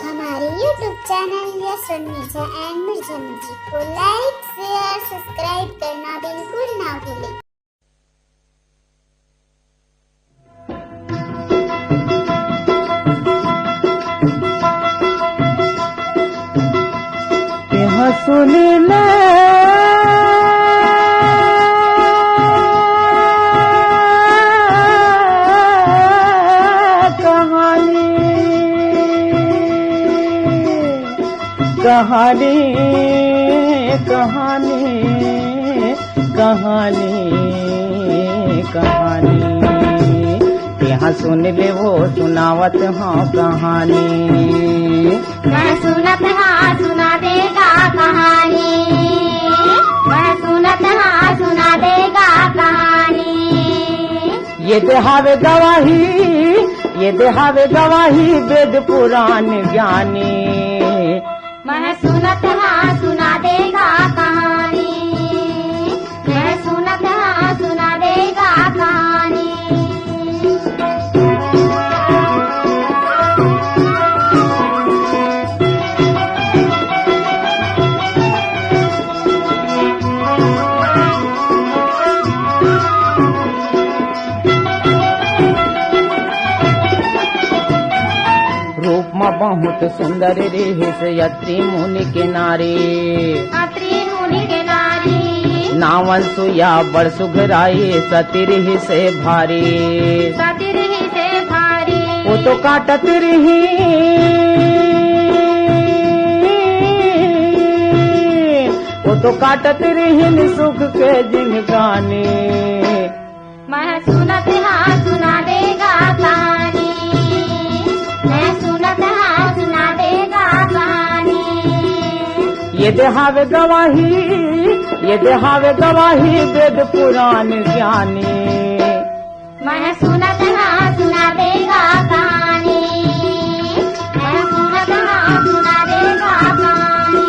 हमारे YouTube channel yes media and Mirza music को like, share, subscribe करना बिल्कुल ना भूलें। सुन ले कहानी कहानी कहानी कहानी कहानी यहाँ सुन ले वो सुनावत हाँ कहानी। मैं सुनत हाँ सुना देगा कहानी, मैं सुनत हाँ सुना देगा कहानी। ये देहावे गवाही वेद पुराण ज्ञानी। मैं सुनत हाँ सुना देगा कहानी, मैं सुनत हाँ सुना देगा कहानी। रूप में बहुत सुंदर रेहिस यत्री मुनि के नारी। अत्रि मुनि के नारी नावन सुया बड़ सुघराई सतिर ही से भारी। सतिर ही से भारी वो तो काटत रही वो तो काटत रही सुख के जिनगानी। मैं सुनत हाँ सुना देगा कहानी, मैं सुनत हाँ सुना देगा कहानी। ये देहावे गवाही वेद पुराण ज्ञानी। मैं सुनत हाँ सुना देगा कहानी, मैं सुनत हाँ सुना देगा कहानी।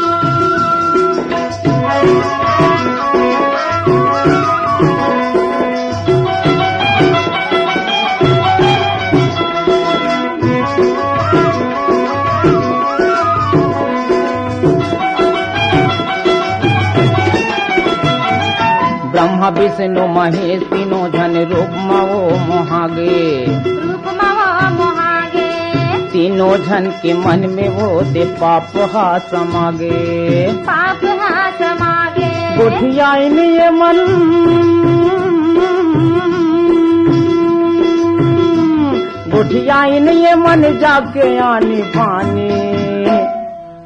ब्रह्मा विष्णु महेश तीनों जन रूप मवो मोहागे। रूप मवो मोहागे तीनों जन के मन में वो दे पाप हा समागे। पाप हाँ समागे गोठियाइन ये मन गोठियाइन ये मन जाके आनी पानी।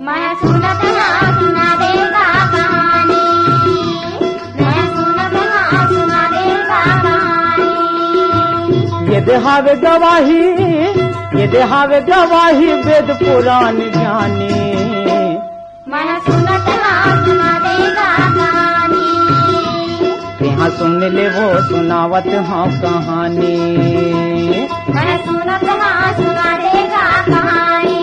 मैं सुनत हाँ सुना देगा कहानी, मैं सुनत हाँ सुना देगा कहानी। ये देहावे गवाही वेद पुराण ज्ञानी। मैं सुनत हाँ सुना देगा कहानी, यहाँ सुन ले वो सुनावत हाँ कहानी। मैं सुनत हाँ सुना देगा कहानी।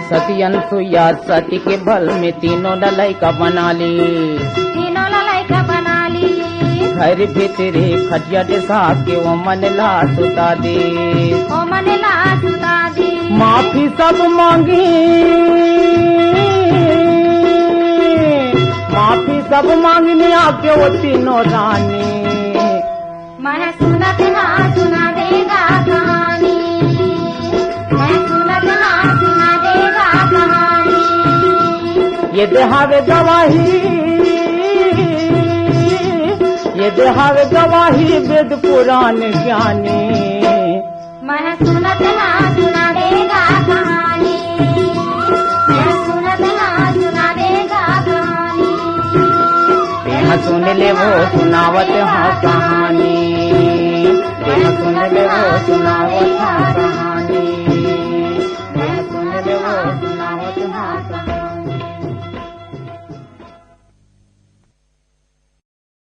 सती अनसुईया सती के बल में तीनों लड़का बना ली। तीनों लड़का बना ली घर भीतरे खटिया डिसा के वो मन ला सुता दे। ओ मन ला सुता दी माफी सब मांगनी आके वो तीनों रानी। मैं सुनत हाँ सुना देगा कहानी, मैं सुनत हाँ सुना देगा कहानी। ये देहावे गवाही वेद पुराण ज्ञानी। मैं सुनत हाँ सुना देगा कहानी, मैं सुनत हाँ सुना देगा कहानी। यहाँ सुन ले वो सुनावत हाँ कहानी। यहाँ सुन ले वो सुनावत हाँ